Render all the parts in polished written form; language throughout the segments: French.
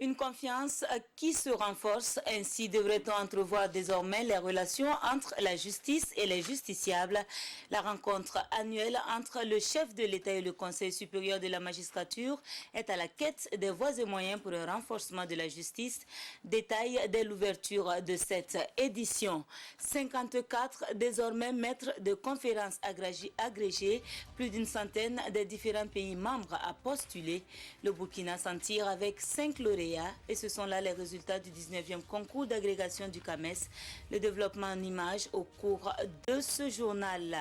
Une confiance qui se renforce. Ainsi devrait-on entrevoir désormais les relations entre la justice et les justiciables. La rencontre annuelle entre le chef de l'État et le Conseil supérieur de la magistrature est à la quête des voies et moyens pour un renforcement de la justice. Détail dès l'ouverture de cette édition. 54 désormais maîtres de conférences agrégés, plus d'une centaine des différents pays membres à postuler. Le Burkina s'en tire avec 5 lauréats et ce sont là les résultats du 19e concours d'agrégation du CAMES. Le développement en images au cours de ce journal.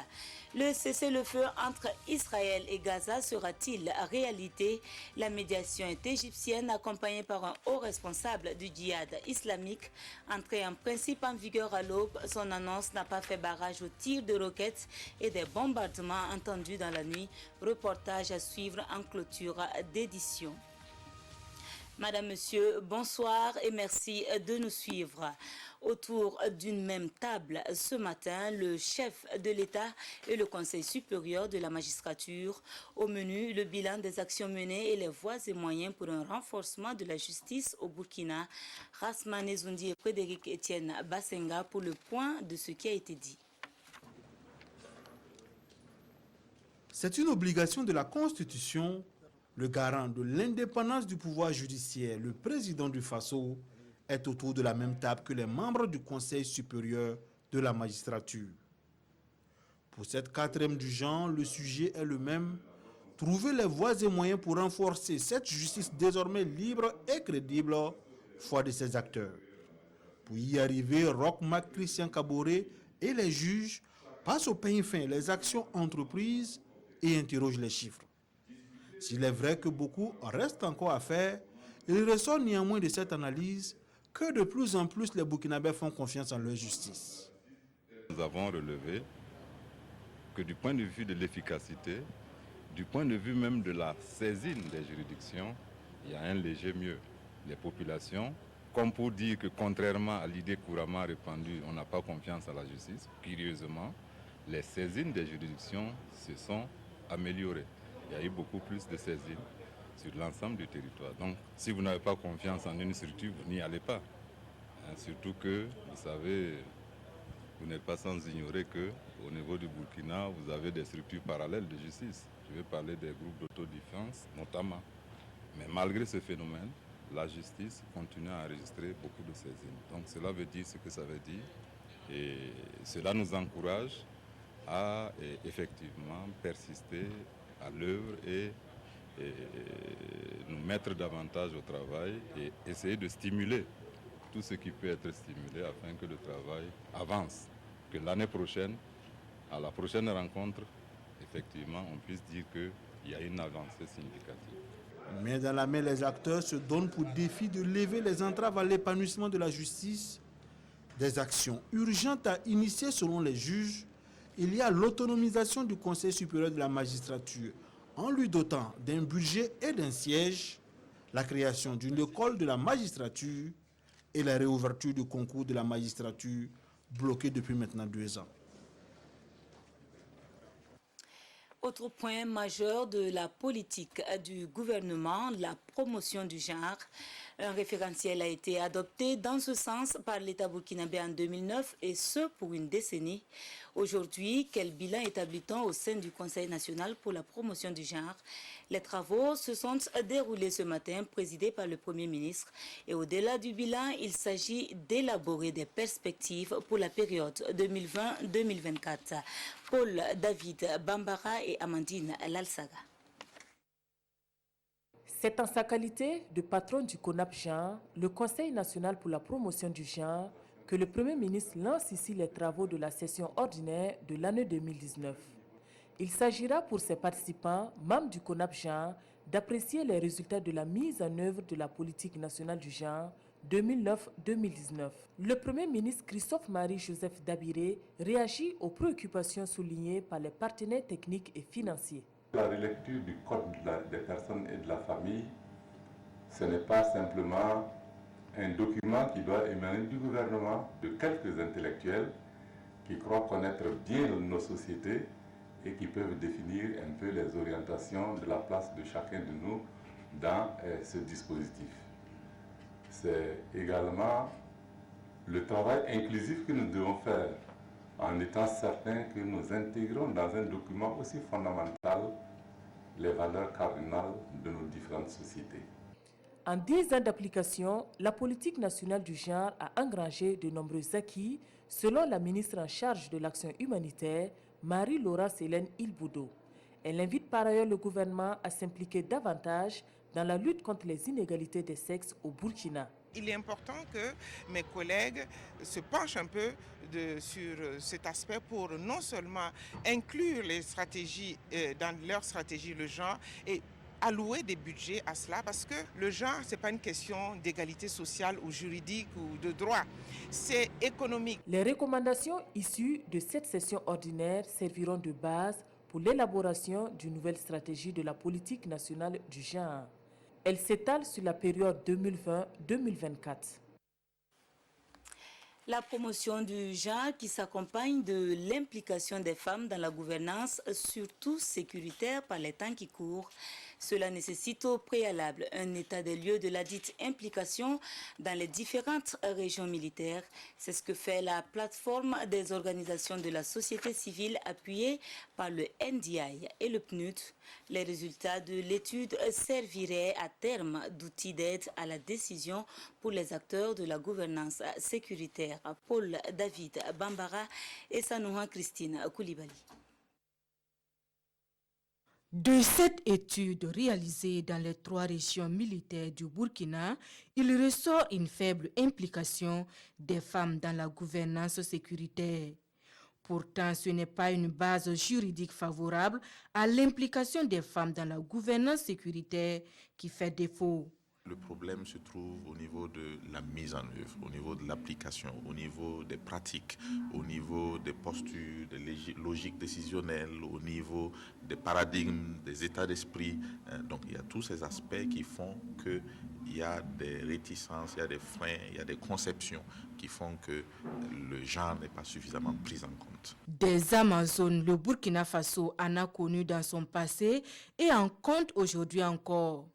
Le cessez-le-feu entre Israël et Gaza sera-t-il réalité? La médiation est égyptienne accompagnée par un haut responsable du djihad islamique. Entrée en principe en vigueur à l'aube, son annonce n'a pas fait barrage aux tirs de roquettes et des bombardements entendus dans la nuit. Reportage à suivre en clôture d'édition. Madame, Monsieur, bonsoir et merci de nous suivre. Autour d'une même table ce matin, le chef de l'État et le Conseil supérieur de la magistrature. Au menu, le bilan des actions menées et les voies et moyens pour un renforcement de la justice au Burkina. Rasmane Zoundi et Frédéric Etienne Bassenga pour le point de ce qui a été dit. C'est une obligation de la Constitution. Le garant de l'indépendance du pouvoir judiciaire, le président du FASO, est autour de la même table que les membres du Conseil supérieur de la magistrature. Pour cette quatrième du genre, le sujet est le même. Trouver les voies et moyens pour renforcer cette justice désormais libre et crédible, foi de ses acteurs. Pour y arriver, Roch-Marc Christian Kaboré et les juges passent au peigne fin les actions entreprises et interrogent les chiffres. S'il est vrai que beaucoup reste encore à faire, il ressort néanmoins de cette analyse que de plus en plus les Burkinabés font confiance en leur justice. Nous avons relevé que du point de vue de l'efficacité, du point de vue même de la saisine des juridictions, il y a un léger mieux. Les populations, comme pour dire que contrairement à l'idée couramment répandue, on n'a pas confiance à la justice, curieusement, les saisines des juridictions se sont améliorées. Il y a eu beaucoup plus de saisines sur l'ensemble du territoire. Donc, si vous n'avez pas confiance en une structure, vous n'y allez pas. Surtout que, vous savez, vous n'êtes pas sans ignorer qu'au niveau du Burkina, vous avez des structures parallèles de justice. Je vais parler des groupes d'autodéfense, notamment. Mais malgré ce phénomène, la justice continue à enregistrer beaucoup de saisines. Donc, cela veut dire ce que ça veut dire. Et cela nous encourage à effectivement persister à l'œuvre et nous mettre davantage au travail et essayer de stimuler tout ce qui peut être stimulé afin que le travail avance. Que l'année prochaine, à la prochaine rencontre, effectivement, on puisse dire qu'il y a une avancée significative. Mais dans la main, les acteurs se donnent pour défi de lever les entraves à l'épanouissement de la justice. Des actions urgentes à initier selon les juges. Il y a l'autonomisation du Conseil supérieur de la magistrature en lui dotant d'un budget et d'un siège, la création d'une école de la magistrature et la réouverture du concours de la magistrature bloqué depuis maintenant 2 ans. Autre point majeur de la politique du gouvernement, la promotion du genre. Un référentiel a été adopté dans ce sens par l'État burkinabé en 2009 et ce pour une décennie. Aujourd'hui, quel bilan établit-on au sein du Conseil national pour la promotion du genre? Les travaux se sont déroulés ce matin, présidés par le Premier ministre. Et au-delà du bilan, il s'agit d'élaborer des perspectives pour la période 2020-2024. Paul David Bambara et Amandine Lalsaga. C'est en sa qualité de patron du CONAP Genre, le Conseil national pour la promotion du genre, que le Premier ministre lance ici les travaux de la session ordinaire de l'année 2019. Il s'agira pour ses participants, membres du CONAP Genre, d'apprécier les résultats de la mise en œuvre de la politique nationale du genre 2009-2019. Le Premier ministre Christophe-Marie Joseph Dabiré réagit aux préoccupations soulignées par les partenaires techniques et financiers. La relecture du Code des personnes et de la famille, ce n'est pas simplement un document qui doit émaner du gouvernement, de quelques intellectuels qui croient connaître bien nos sociétés et qui peuvent définir un peu les orientations de la place de chacun de nous dans ce dispositif. c'est également le travail inclusif que nous devons faire en étant certains que nous intégrons dans un document aussi fondamental les valeurs cardinales de nos différentes sociétés. En 10 ans d'application, la politique nationale du genre a engrangé de nombreux acquis, selon la ministre en charge de l'action humanitaire, Marie-Laura Célène Ilboudo. Elle invite par ailleurs le gouvernement à s'impliquer davantage dans la lutte contre les inégalités des sexes au Burkina. Il est important que mes collègues se penchent un peu sur cet aspect pour non seulement inclure les stratégies dans leur stratégie le genre et allouer des budgets à cela, parce que le genre, ce n'est pas une question d'égalité sociale ou juridique ou de droit, c'est économique. Les recommandations issues de cette session ordinaire serviront de base pour l'élaboration d'une nouvelle stratégie de la politique nationale du genre. Elle s'étale sur la période 2020-2024. La promotion du genre qui s'accompagne de l'implication des femmes dans la gouvernance, surtout sécuritaire par les temps qui courent. Cela nécessite au préalable un état des lieux de la dite implication dans les différentes régions militaires. C'est ce que fait la plateforme des organisations de la société civile appuyée par le NDI et le PNUD. Les résultats de l'étude serviraient à terme d'outils d'aide à la décision pour les acteurs de la gouvernance sécuritaire. Paul David Bambara et Sanouha Christine Koulibaly. De cette étude réalisée dans les 3 régions militaires du Burkina, il ressort une faible implication des femmes dans la gouvernance sécuritaire. Pourtant, ce n'est pas une base juridique favorable à l'implication des femmes dans la gouvernance sécuritaire qui fait défaut. Le problème se trouve au niveau de la mise en œuvre, au niveau de l'application, au niveau des pratiques, au niveau des postures, des logiques décisionnelles, au niveau des paradigmes, des états d'esprit. Donc il y a tous ces aspects qui font qu'il y a des réticences, il y a des freins, il y a des conceptions qui font que le genre n'est pas suffisamment pris en compte. Des Amazones, le Burkina Faso en a connu dans son passé et en compte aujourd'hui encore.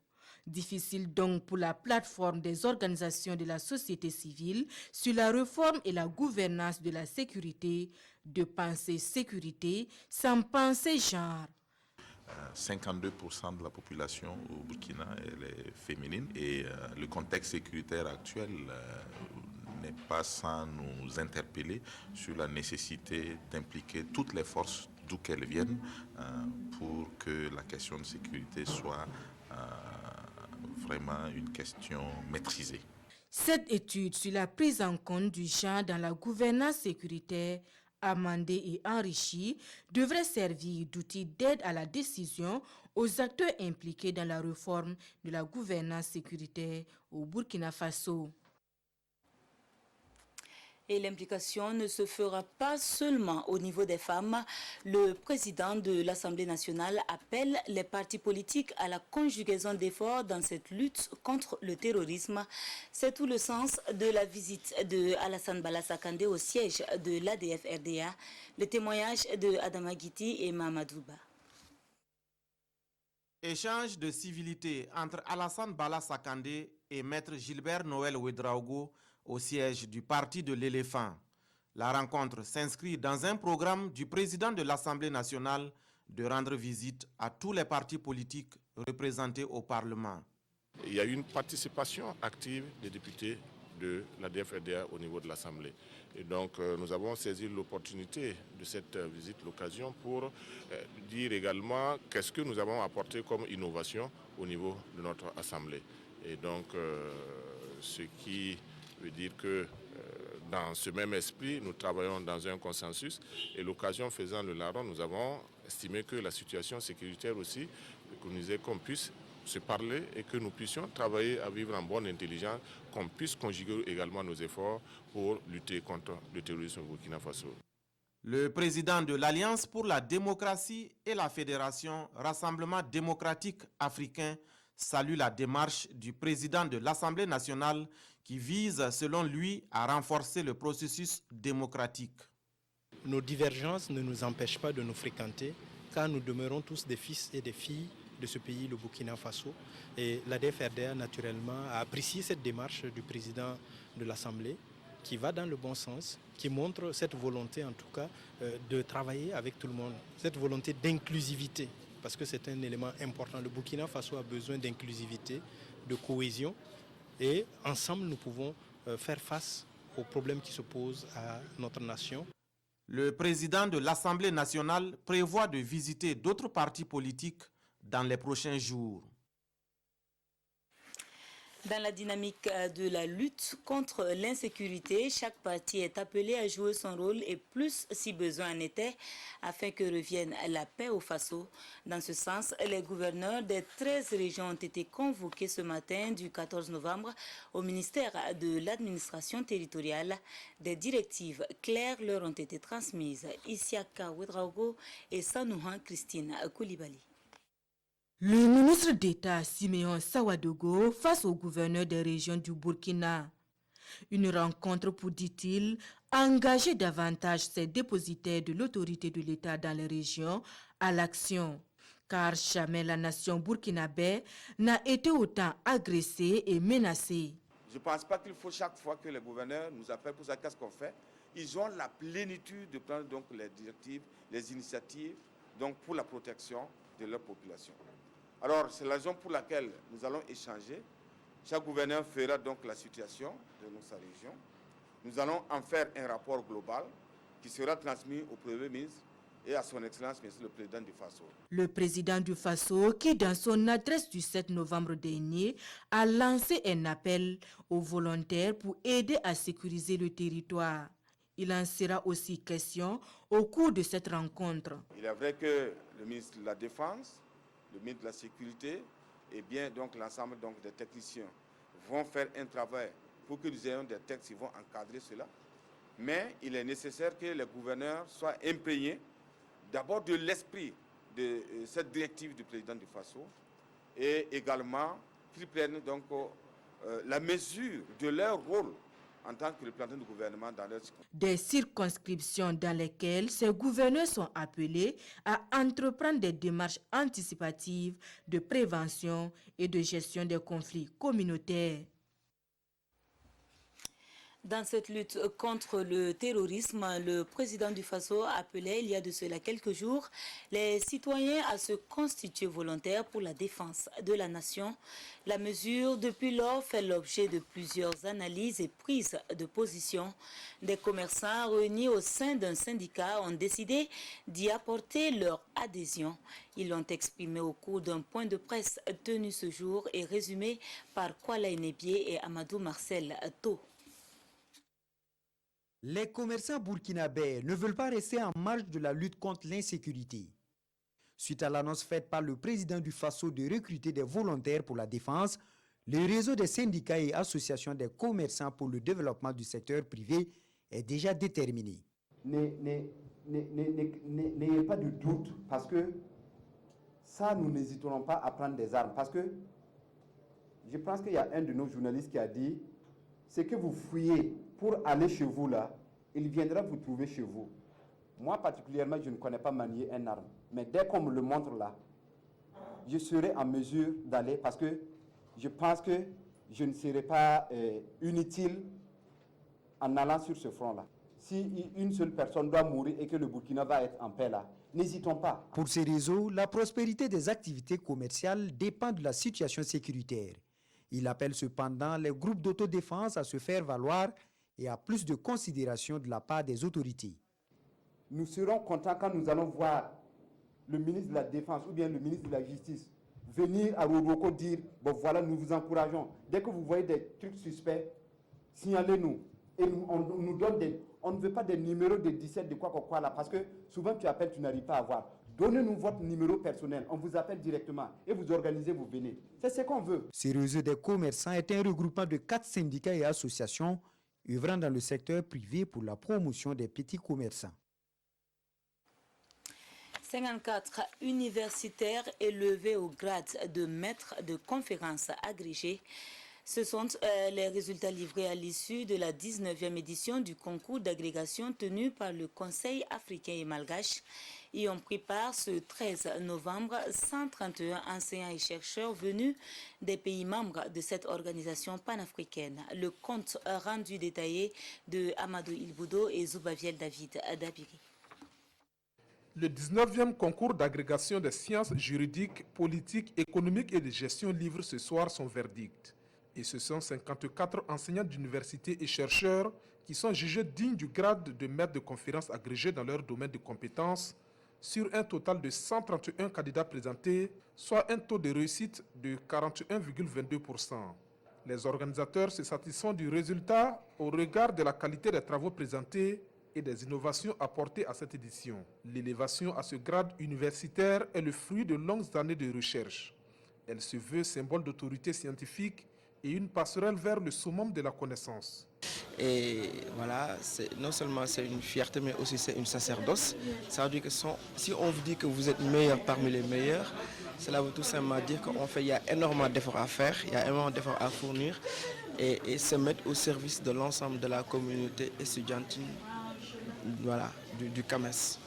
Difficile donc pour la plateforme des organisations de la société civile sur la réforme et la gouvernance de la sécurité de penser sécurité sans penser genre. 52% de la population au Burkina elle est féminine et le contexte sécuritaire actuel n'est pas sans nous interpeller sur la nécessité d'impliquer toutes les forces d'où qu'elles viennent pour que la question de sécurité soit vraiment une question maîtrisée. Cette étude sur la prise en compte du genre dans la gouvernance sécuritaire, amendée et enrichie, devrait servir d'outil d'aide à la décision aux acteurs impliqués dans la réforme de la gouvernance sécuritaire au Burkina Faso. Et l'implication ne se fera pas seulement au niveau des femmes. Le président de l'Assemblée nationale appelle les partis politiques à la conjugaison d'efforts dans cette lutte contre le terrorisme. C'est tout le sens de la visite de Alassane Bala Sakandé au siège de l'ADF-RDA. Le témoignage de Adama Guiti et Mamadou Ba. Échange de civilité entre Alassane Bala Sakandé et Maître Gilbert Noël Ouedraogo au siège du Parti de l'Éléphant. La rencontre s'inscrit dans un programme du président de l'Assemblée nationale de rendre visite à tous les partis politiques représentés au Parlement. Il y a eu une participation active des députés de la DFRDA au niveau de l'Assemblée. Et donc nous avons saisi l'opportunité de cette visite, l'occasion pour dire également qu'est-ce que nous avons apporté comme innovation au niveau de notre Assemblée. Et donc ce qui veut dire que dans ce même esprit, nous travaillons dans un consensus et l'occasion faisant le larron, nous avons estimé que la situation sécuritaire aussi, qu'on puisse se parler et que nous puissions travailler à vivre en bonne intelligence, qu'on puisse conjuguer également nos efforts pour lutter contre le terrorisme au Burkina Faso. Le président de l'Alliance pour la démocratie et la Fédération Rassemblement démocratique africain salue la démarche du président de l'Assemblée nationale qui vise, selon lui, à renforcer le processus démocratique. Nos divergences ne nous empêchent pas de nous fréquenter car nous demeurons tous des fils et des filles de ce pays, le Burkina Faso. Et l'ADF-RDA, naturellement, a apprécié cette démarche du président de l'Assemblée qui va dans le bon sens, qui montre cette volonté, en tout cas, de travailler avec tout le monde, cette volonté d'inclusivité, parce que c'est un élément important. Le Burkina Faso a besoin d'inclusivité, de cohésion, et ensemble, nous pouvons faire face aux problèmes qui se posent à notre nation. Le président de l'Assemblée nationale prévoit de visiter d'autres partis politiques dans les prochains jours. Dans la dynamique de la lutte contre l'insécurité, chaque parti est appelé à jouer son rôle et plus si besoin en était afin que revienne la paix au Faso. Dans ce sens, les gouverneurs des 13 régions ont été convoqués ce matin du 14 novembre au ministère de l'administration territoriale. Des directives claires leur ont été transmises. Isiaka Ouedraogo et Sanouhan Christine Koulibaly. Le ministre d'État Siméon Sawadogo face au gouverneur des régions du Burkina. Une rencontre pour, dit-il, engager davantage ces dépositaires de l'autorité de l'État dans les régions à l'action. Car jamais la nation burkinabé n'a été autant agressée et menacée. Je ne pense pas qu'il faut chaque fois que les gouverneurs nous appellent pour ça, qu'est-ce qu'on fait? Ils ont la plénitude de prendre donc les directives, les initiatives donc pour la protection de leur population. Alors, c'est la raison pour laquelle nous allons échanger. Chaque gouverneur fera donc la situation de sa région. Nous allons en faire un rapport global qui sera transmis au Premier ministre et à son Excellence, Monsieur le Président du Faso. Le président du Faso, qui dans son adresse du 7 novembre dernier, a lancé un appel aux volontaires pour aider à sécuriser le territoire. Il en sera aussi question au cours de cette rencontre. Il est vrai que le ministre de la Défense, le ministre de la Sécurité et bien donc l'ensemble donc des techniciens vont faire un travail pour que nous ayons des textes qui vont encadrer cela. Mais il est nécessaire que les gouverneurs soient imprégnés d'abord de l'esprit de cette directive du président du Faso et également qu'ils prennent donc la mesure de leur rôle en tant que représentant du gouvernement dans leur circonscription. Des circonscriptions dans lesquelles ces gouverneurs sont appelés à entreprendre des démarches anticipatives de prévention et de gestion des conflits communautaires. Dans cette lutte contre le terrorisme, le président du Faso appelait il y a de cela quelques jours les citoyens à se constituer volontaires pour la défense de la nation. La mesure, depuis lors, fait l'objet de plusieurs analyses et prises de position. Des commerçants réunis au sein d'un syndicat ont décidé d'y apporter leur adhésion. Ils l'ont exprimé au cours d'un point de presse tenu ce jour et résumé par Kwala Inebié et Amadou Marcel To. Les commerçants burkinabés ne veulent pas rester en marge de la lutte contre l'insécurité. Suite à l'annonce faite par le président du Faso de recruter des volontaires pour la défense, le réseau des syndicats et associations des commerçants pour le développement du secteur privé est déjà déterminé. N'ayez pas de doute, parce que ça, nous n'hésiterons pas à prendre des armes. Parce que je pense qu'il y a un de nos journalistes qui a dit, c'est que vous fouillez pour aller chez vous là, il viendra vous trouver chez vous. Moi particulièrement, je ne connais pas manier une arme. Mais dès qu'on me le montre là, je serai en mesure d'aller parce que je pense que je ne serai pas inutile en allant sur ce front-là. Si une seule personne doit mourir et que le Burkina va être en paix là, n'hésitons pas. Pour ces réseaux, la prospérité des activités commerciales dépend de la situation sécuritaire. Il appelle cependant les groupes d'autodéfense à se faire valoir et à plus de considération de la part des autorités. Nous serons contents quand nous allons voir le ministre de la Défense ou bien le ministre de la Justice venir à Roroko dire « bon voilà, nous vous encourageons. Dès que vous voyez des trucs suspects, signalez-nous. » Et on nous donne des... On ne veut pas des numéros de 17 de quoi là, parce que souvent tu appelles, tu n'arrives pas à avoir. Donnez-nous votre numéro personnel, on vous appelle directement et vous organisez, vous venez. C'est ce qu'on veut. Ce réseau des commerçants est un regroupement de 4 syndicats et associations œuvrant dans le secteur privé pour la promotion des petits commerçants. 54 universitaires élevés au grade de maître de conférences agrégé. Ce sont les résultats livrés à l'issue de la 19e édition du concours d'agrégation tenu par le Conseil africain et malgache. y ont pris part ce 13 novembre 131 enseignants et chercheurs venus des pays membres de cette organisation panafricaine. Le compte rendu détaillé de Amadou Ilboudo et Zoubaviel David Dabiri. Le 19e concours d'agrégation des sciences juridiques, politiques, économiques et de gestion livre ce soir son verdict. Et ce sont 54 enseignants d'université et chercheurs qui sont jugés dignes du grade de maître de conférence agrégé dans leur domaine de compétences sur un total de 131 candidats présentés, soit un taux de réussite de 41,22%. Les organisateurs se satisfont du résultat au regard de la qualité des travaux présentés et des innovations apportées à cette édition. L'élévation à ce grade universitaire est le fruit de longues années de recherche. Elle se veut symbole d'autorité scientifique et une passerelle vers le summum de la connaissance. Et voilà, non seulement c'est une fierté, mais aussi c'est une sacerdoce. Ça veut dire que si on vous dit que vous êtes meilleur parmi les meilleurs, cela veut tout simplement dire qu'il y a énormément d'efforts à faire, il y a énormément d'efforts à fournir et se mettre au service de l'ensemble de la communauté estudiantine, voilà, du CAMES.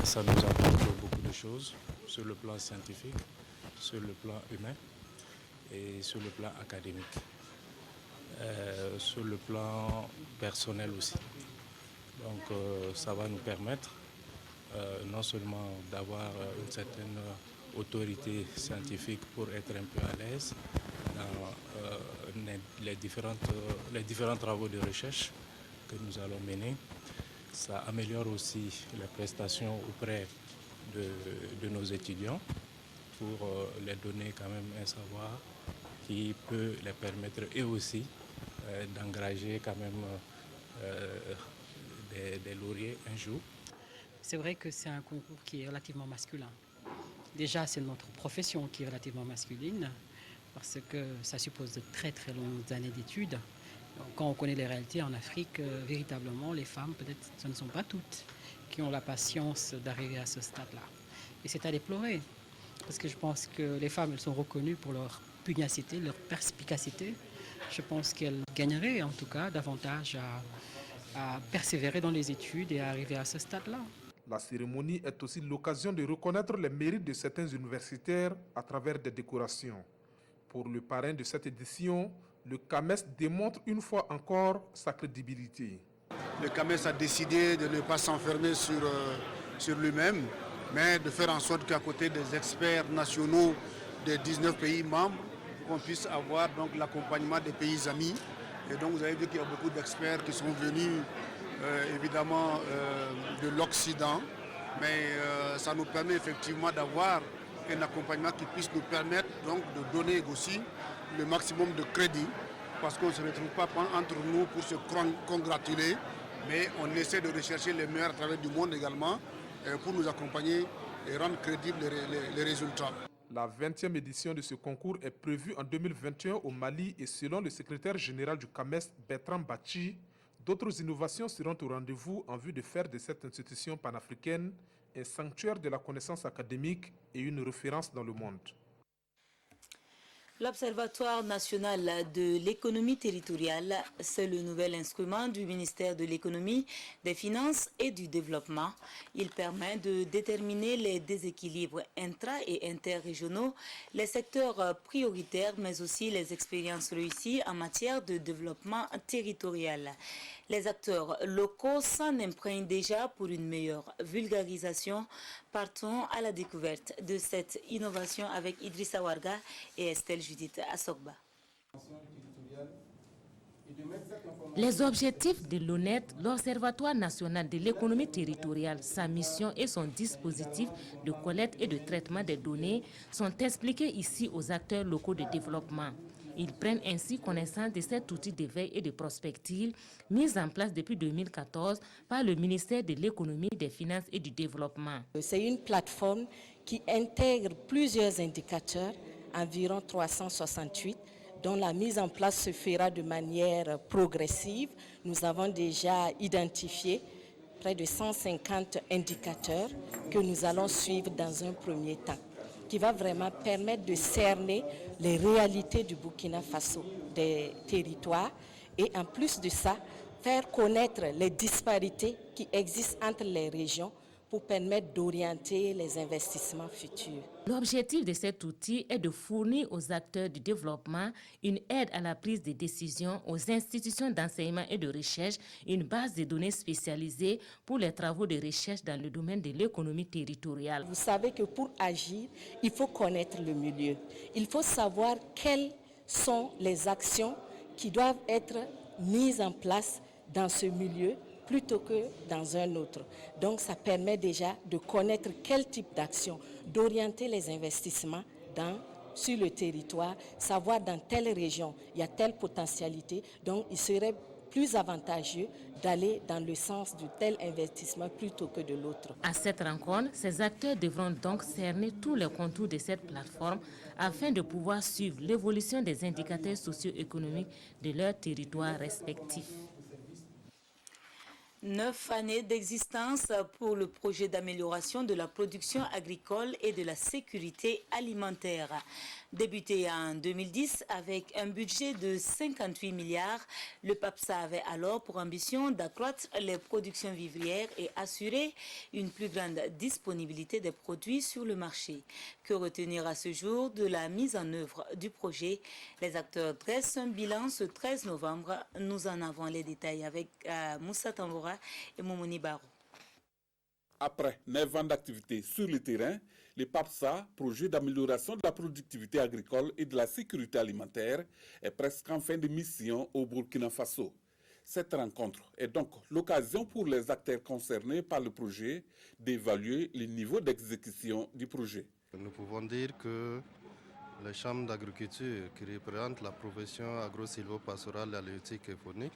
Ça nous apporte beaucoup de choses sur le plan scientifique, sur le plan humain et sur le plan académique. Sur le plan personnel aussi. Donc ça va nous permettre non seulement d'avoir une certaine autorité scientifique pour être un peu à l'aise dans les différents travaux de recherche que nous allons mener. Ça améliore aussi les prestations auprès de nos étudiants pour les donner quand même un savoir qui peut les permettre eux aussi d'engager quand même des lauriers un jour. C'est vrai que c'est un concours qui est relativement masculin. Déjà, c'est notre profession qui est relativement masculine parce que ça suppose de très très longues années d'études. Quand on connaît les réalités en Afrique, véritablement, les femmes, peut-être ce ne sont pas toutes, qui ont la patience d'arriver à ce stade-là. Et c'est à déplorer parce que je pense que les femmes, elles sont reconnues pour leur pugnacité, leur perspicacité. Je pense qu'elles gagneraient en tout cas davantage à persévérer dans les études et à arriver à ce stade-là. La cérémonie est aussi l'occasion de reconnaître les mérites de certains universitaires à travers des décorations. Pour le parrain de cette édition, le CAMES démontre une fois encore sa crédibilité. Le CAMES a décidé de ne pas s'enfermer sur lui-même, mais de faire en sorte qu'à côté des experts nationaux des 19 pays membres, qu'on puisse avoir donc l'accompagnement des pays amis. Et donc vous avez vu qu'il y a beaucoup d'experts qui sont venus évidemment de l'Occident, mais ça nous permet effectivement d'avoir un accompagnement qui puisse nous permettre donc de donner aussi le maximum de crédit, parce qu'on ne se retrouve pas entre nous pour se congratuler, mais on essaie de rechercher les meilleurs à travers du monde également pour nous accompagner et rendre crédibles les résultats. La 20e édition de ce concours est prévue en 2021 au Mali et selon le secrétaire général du CAMES, Bertrand Bachi, d'autres innovations seront au rendez-vous en vue de faire de cette institution panafricaine un sanctuaire de la connaissance académique et une référence dans le monde. L'Observatoire national de l'économie territoriale, c'est le nouvel instrument du ministère de l'économie, des finances et du développement. Il permet de déterminer les déséquilibres intra- et interrégionaux, les secteurs prioritaires, mais aussi les expériences réussies en matière de développement territorial. Les acteurs locaux s'en imprègnent déjà pour une meilleure vulgarisation. Partons à la découverte de cette innovation avec Idrissa Warga et Estelle Judith Assogba. Les objectifs de l'ONET, l'Observatoire national de l'économie territoriale, sa mission et son dispositif de collecte et de traitement des données sont expliqués ici aux acteurs locaux de développement. Ils prennent ainsi connaissance de cet outil d'éveil et de prospective mis en place depuis 2014 par le ministère de l'économie, des finances et du développement. C'est une plateforme qui intègre plusieurs indicateurs, environ 368, dont la mise en place se fera de manière progressive. Nous avons déjà identifié près de 150 indicateurs que nous allons suivre dans un premier temps, qui va vraiment permettre de cerner les réalités du Burkina Faso, des territoires, et en plus de ça, faire connaître les disparités qui existent entre les régions pour permettre d'orienter les investissements futurs. L'objectif de cet outil est de fournir aux acteurs du développement une aide à la prise de décision, aux institutions d'enseignement et de recherche, une base de données spécialisée pour les travaux de recherche dans le domaine de l'économie territoriale. Vous savez que pour agir, il faut connaître le milieu. Il faut savoir quelles sont les actions qui doivent être mises en place dans ce milieu plutôt que dans un autre. Donc ça permet déjà de connaître quel type d'action, d'orienter les investissements sur le territoire, savoir dans telle région il y a telle potentialité. Donc il serait plus avantageux d'aller dans le sens de tel investissement plutôt que de l'autre. À cette rencontre, ces acteurs devront donc cerner tous les contours de cette plateforme afin de pouvoir suivre l'évolution des indicateurs socio-économiques de leurs territoires respectifs. 9 années d'existence pour le projet d'amélioration de la production agricole et de la sécurité alimentaire. Débuté en 2010 avec un budget de 58 milliards, le PAPSA avait alors pour ambition d'accroître les productions vivrières et assurer une plus grande disponibilité des produits sur le marché. Que retenir à ce jour de la mise en œuvre du projet? Les acteurs dressent un bilan ce 13 novembre. Nous en avons les détails avec Moussa Tambora et Momoni Barou. Après 9 ans d'activité sur le terrain, le PAPSA, projet d'amélioration de la productivité agricole et de la sécurité alimentaire, est presque en fin de mission au Burkina Faso. Cette rencontre est donc l'occasion pour les acteurs concernés par le projet d'évaluer le niveau d'exécution du projet. Nous pouvons dire que les chambres d'agriculture qui représentent la profession agro-silvopastorale, halieutique et faunique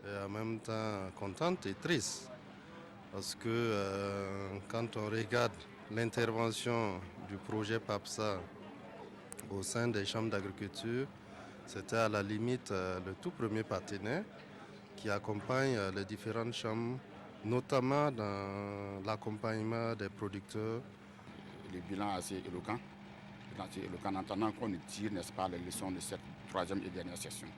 est en même temps contente et triste. Parce que quand on regarde l'intervention du projet PAPSA au sein des chambres d'agriculture, c'était à la limite le tout premier partenaire qui accompagne les différentes chambres, notamment dans l'accompagnement des producteurs. Le bilan est assez éloquent. En attendant qu'on tire, n'est-ce pas, les leçons de cette troisième et dernière session.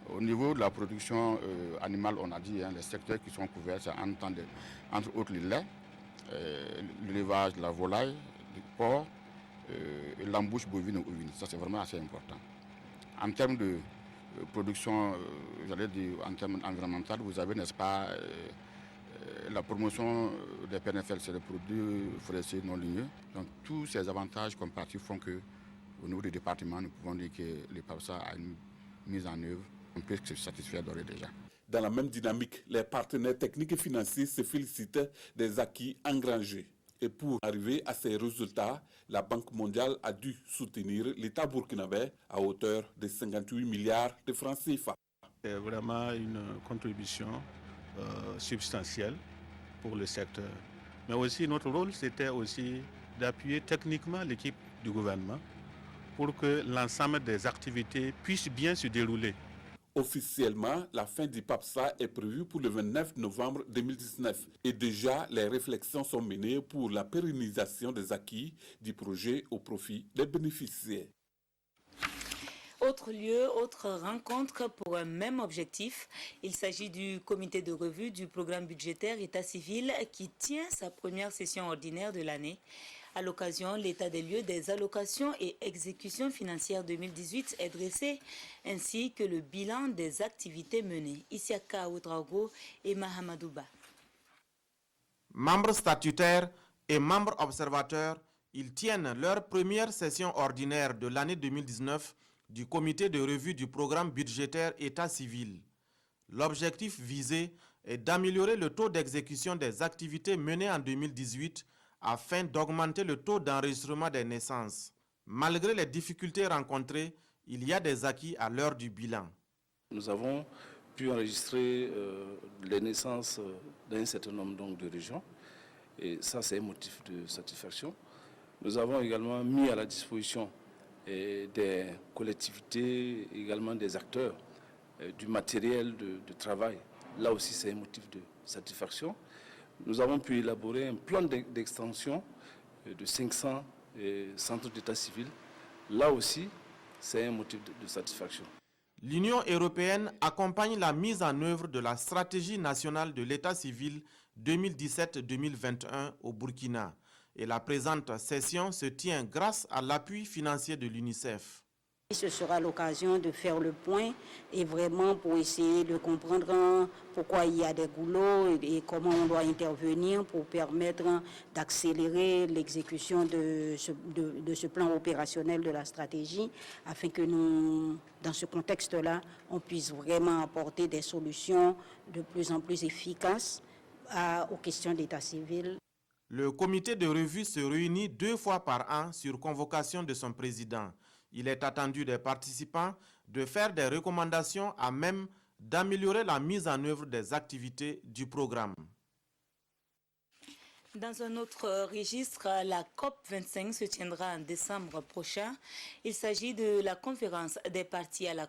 Au niveau de la production animale, on a dit, les secteurs qui sont couverts, c'est entre autres le lait, l'élevage de la volaille, du porc, l'embouche bovine ou ovine. Ça, c'est vraiment assez important. En termes de production, j'allais dire, en termes environnementaux, vous avez, n'est-ce pas, la promotion des PNFL, c'est les produits forestiers non ligneux. Donc, tous ces avantages comparatifs font qu'au niveau du département, nous pouvons dire que le PAPSA a une mise en œuvre. On peut se satisfaire d'ores et déjà. Dans la même dynamique, les partenaires techniques et financiers se félicitent des acquis engrangés. Et pour arriver à ces résultats, la Banque mondiale a dû soutenir l'État burkinabé à hauteur de 58 milliards de francs CFA. C'est vraiment une contribution substantielle pour le secteur. Mais aussi notre rôle, c'était aussi d'appuyer techniquement l'équipe du gouvernement pour que l'ensemble des activités puissent bien se dérouler. Officiellement, la fin du PAPSA est prévue pour le 29 novembre 2019 et déjà les réflexions sont menées pour la pérennisation des acquis du projet au profit des bénéficiaires. Autre lieu, autre rencontre pour un même objectif. Il s'agit du comité de revue du programme budgétaire État civil qui tient sa première session ordinaire de l'année. À l'occasion, l'état des lieux des allocations et exécutions financières 2018 est dressé, ainsi que le bilan des activités menées. Isiaka Oudraogo et Mahamadouba. Membres statutaires et membres observateurs, ils tiennent leur première session ordinaire de l'année 2019 du comité de revue du programme budgétaire État civil. L'objectif visé est d'améliorer le taux d'exécution des activités menées en 2018 afin d'augmenter le taux d'enregistrement des naissances. Malgré les difficultés rencontrées, il y a des acquis à l'heure du bilan. Nous avons pu enregistrer les naissances d'un certain nombre de régions et ça c'est un motif de satisfaction. Nous avons également mis à la disposition des collectivités, également des acteurs, du matériel de travail. Là aussi c'est un motif de satisfaction. Nous avons pu élaborer un plan d'extension de 500 centres d'état civil. Là aussi, c'est un motif de satisfaction. L'Union européenne accompagne la mise en œuvre de la stratégie nationale de l'état civil 2017-2021 au Burkina. Et la présente session se tient grâce à l'appui financier de l'UNICEF. Ce sera l'occasion de faire le point et vraiment pour essayer de comprendre pourquoi il y a des goulots et comment on doit intervenir pour permettre d'accélérer l'exécution de ce plan opérationnel de la stratégie afin que nous, dans ce contexte-là, on puisse vraiment apporter des solutions de plus en plus efficaces aux questions d'état civil. Le comité de revue se réunit 2 fois par an sur convocation de son président. Il est attendu des participants de faire des recommandations à même d'améliorer la mise en œuvre des activités du programme. Dans un autre registre, la COP25 se tiendra en décembre prochain. Il s'agit de la conférence des parties à la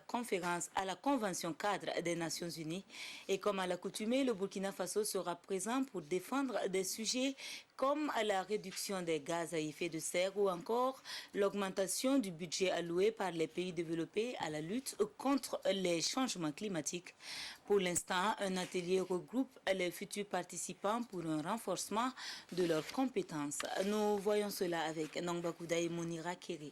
Convention cadre des Nations Unies. Et comme à l'accoutumée, le Burkina Faso sera présent pour défendre des sujets comme la réduction des gaz à effet de serre ou encore l'augmentation du budget alloué par les pays développés à la lutte contre les changements climatiques. Pour l'instant, un atelier regroupe les futurs participants pour un renforcement de leurs compétences. Nous voyons cela avec Nangbakuda et Monira Kéré.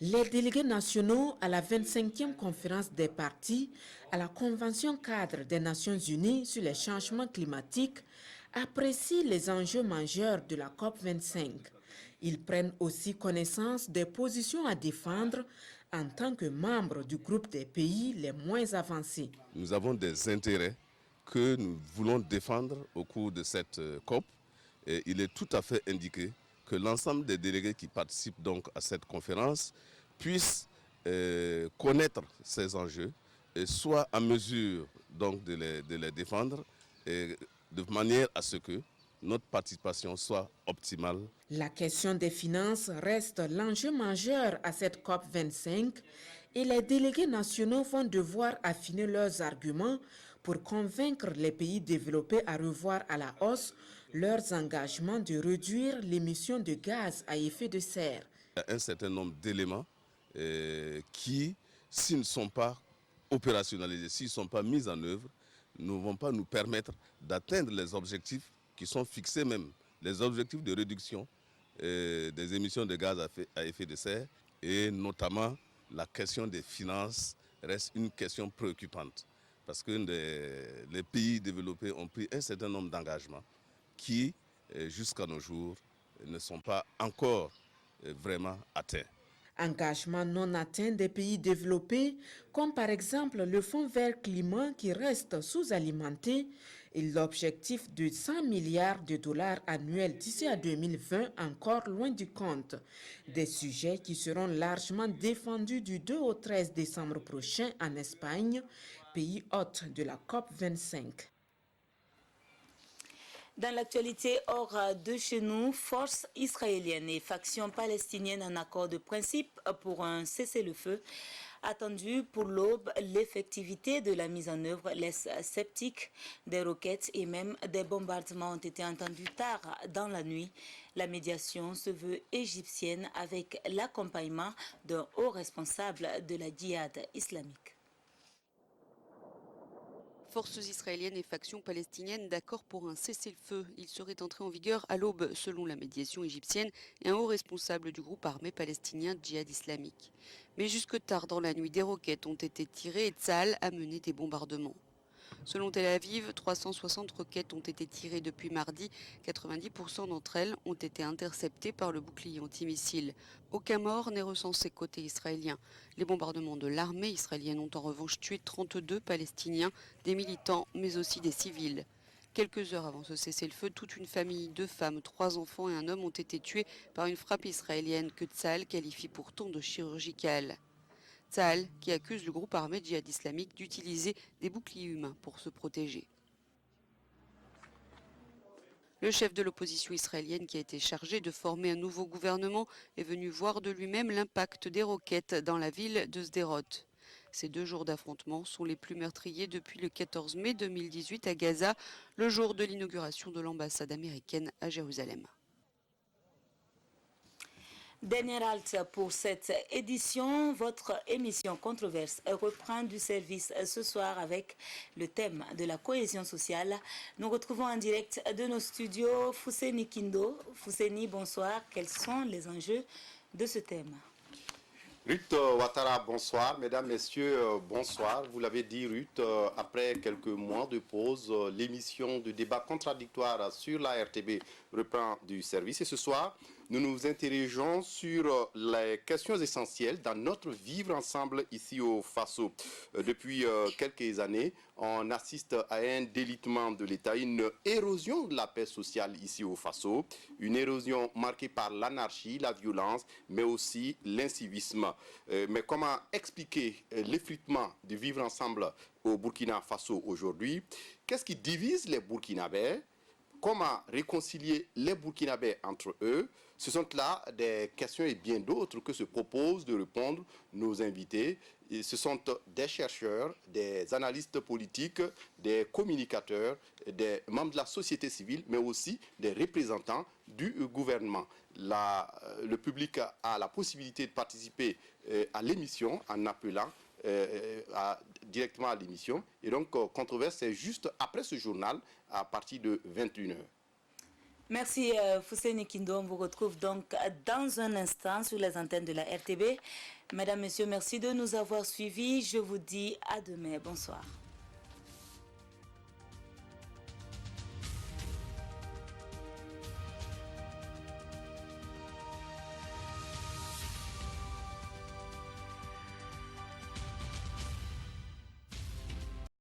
Les délégués nationaux à la 25e conférence des parties à la Convention cadre des Nations Unies sur les changements climatiques apprécient les enjeux majeurs de la COP25. Ils prennent aussi connaissance des positions à défendre en tant que membres du groupe des pays les moins avancés. Nous avons des intérêts que nous voulons défendre au cours de cette COP. Et il est tout à fait indiqué que l'ensemble des délégués qui participent donc à cette conférence puissent connaître ces enjeux et soient en mesure donc de les défendre et de manière à ce que notre participation soit optimale. La question des finances reste l'enjeu majeur à cette COP25 et les délégués nationaux vont devoir affiner leurs arguments pour convaincre les pays développés à revoir à la hausse leurs engagements de réduire l'émission de gaz à effet de serre. Il y a un certain nombre d'éléments qui, s'ils ne sont pas opérationnalisés, s'ils ne sont pas mis en œuvre, ne vont pas nous permettre d'atteindre les objectifs qui sont fixés même, les objectifs de réduction des émissions de gaz à effet de serre et notamment la question des finances reste une question préoccupante parce que les pays développés ont pris un certain nombre d'engagements qui, jusqu'à nos jours, ne sont pas encore vraiment atteints. Engagements non atteints des pays développés, comme par exemple le Fonds vert climat qui reste sous-alimenté et l'objectif de 100 milliards de dollars annuels d'ici à 2020 encore loin du compte. Des sujets qui seront largement défendus du 2 au 13 décembre prochain en Espagne, pays hôte de la COP25. Dans l'actualité hors de chez nous, forces israéliennes et factions palestiniennes en accord de principe pour un cessez-le-feu. Attendu pour l'aube, l'effectivité de la mise en œuvre laisse sceptique. Des roquettes et même des bombardements ont été entendus tard dans la nuit. La médiation se veut égyptienne avec l'accompagnement d'un haut responsable de la djihad islamique. Forces israéliennes et factions palestiniennes d'accord pour un cessez-le-feu. Il serait entré en vigueur à l'aube, selon la médiation égyptienne et un haut responsable du groupe armé palestinien Djihad islamique. Mais jusque tard dans la nuit, des roquettes ont été tirées et Tsahal a mené des bombardements. Selon Tel Aviv, 360 roquettes ont été tirées depuis mardi. 90% d'entre elles ont été interceptées par le bouclier antimissile. Aucun mort n'est recensé côté israélien. Les bombardements de l'armée israélienne ont en revanche tué 32 Palestiniens, des militants mais aussi des civils. Quelques heures avant ce cessez-le-feu, toute une famille, 2 femmes, 3 enfants et un homme ont été tués par une frappe israélienne que Tsahal qualifie pourtant de chirurgicale. Tsahal qui accuse le groupe armé djihad islamique d'utiliser des boucliers humains pour se protéger. Le chef de l'opposition israélienne qui a été chargé de former un nouveau gouvernement est venu voir de lui-même l'impact des roquettes dans la ville de Sderot. Ces 2 jours d'affrontement sont les plus meurtriers depuis le 14 mai 2018 à Gaza, le jour de l'inauguration de l'ambassade américaine à Jérusalem. Dernière halte pour cette édition, votre émission Controverse reprend du service ce soir avec le thème de la cohésion sociale. Nous retrouvons en direct de nos studios Fousseni Kindo. Fousseni, bonsoir. Quels sont les enjeux de ce thème? Ruth Ouattara, bonsoir. Mesdames, Messieurs, bonsoir. Vous l'avez dit, Ruth, après quelques mois de pause, l'émission de débat contradictoire sur la RTB reprend du service. Et ce soir, nous nous interrogeons sur les questions essentielles dans notre vivre ensemble ici au Faso. Depuis quelques années, on assiste à un délitement de l'État, une érosion de la paix sociale ici au Faso, une érosion marquée par l'anarchie, la violence, mais aussi l'incivisme. Mais comment expliquer l'effritement de vivre ensemble au Burkina Faso aujourd'hui? Qu'est-ce qui divise les Burkinabés? Comment réconcilier les Burkinabés entre eux? Ce sont là des questions et bien d'autres que se proposent de répondre nos invités. Et ce sont des chercheurs, des analystes politiques, des communicateurs, des membres de la société civile, mais aussi des représentants du gouvernement. Le public a la possibilité de participer à l'émission en appelant directement à l'émission. Et donc, Controverse, c'est juste après ce journal, à partir de 21h. Merci Fousseni Kindo. On vous retrouve donc dans un instant sur les antennes de la RTB. Mesdames, Messieurs, merci de nous avoir suivis. Je vous dis à demain. Bonsoir.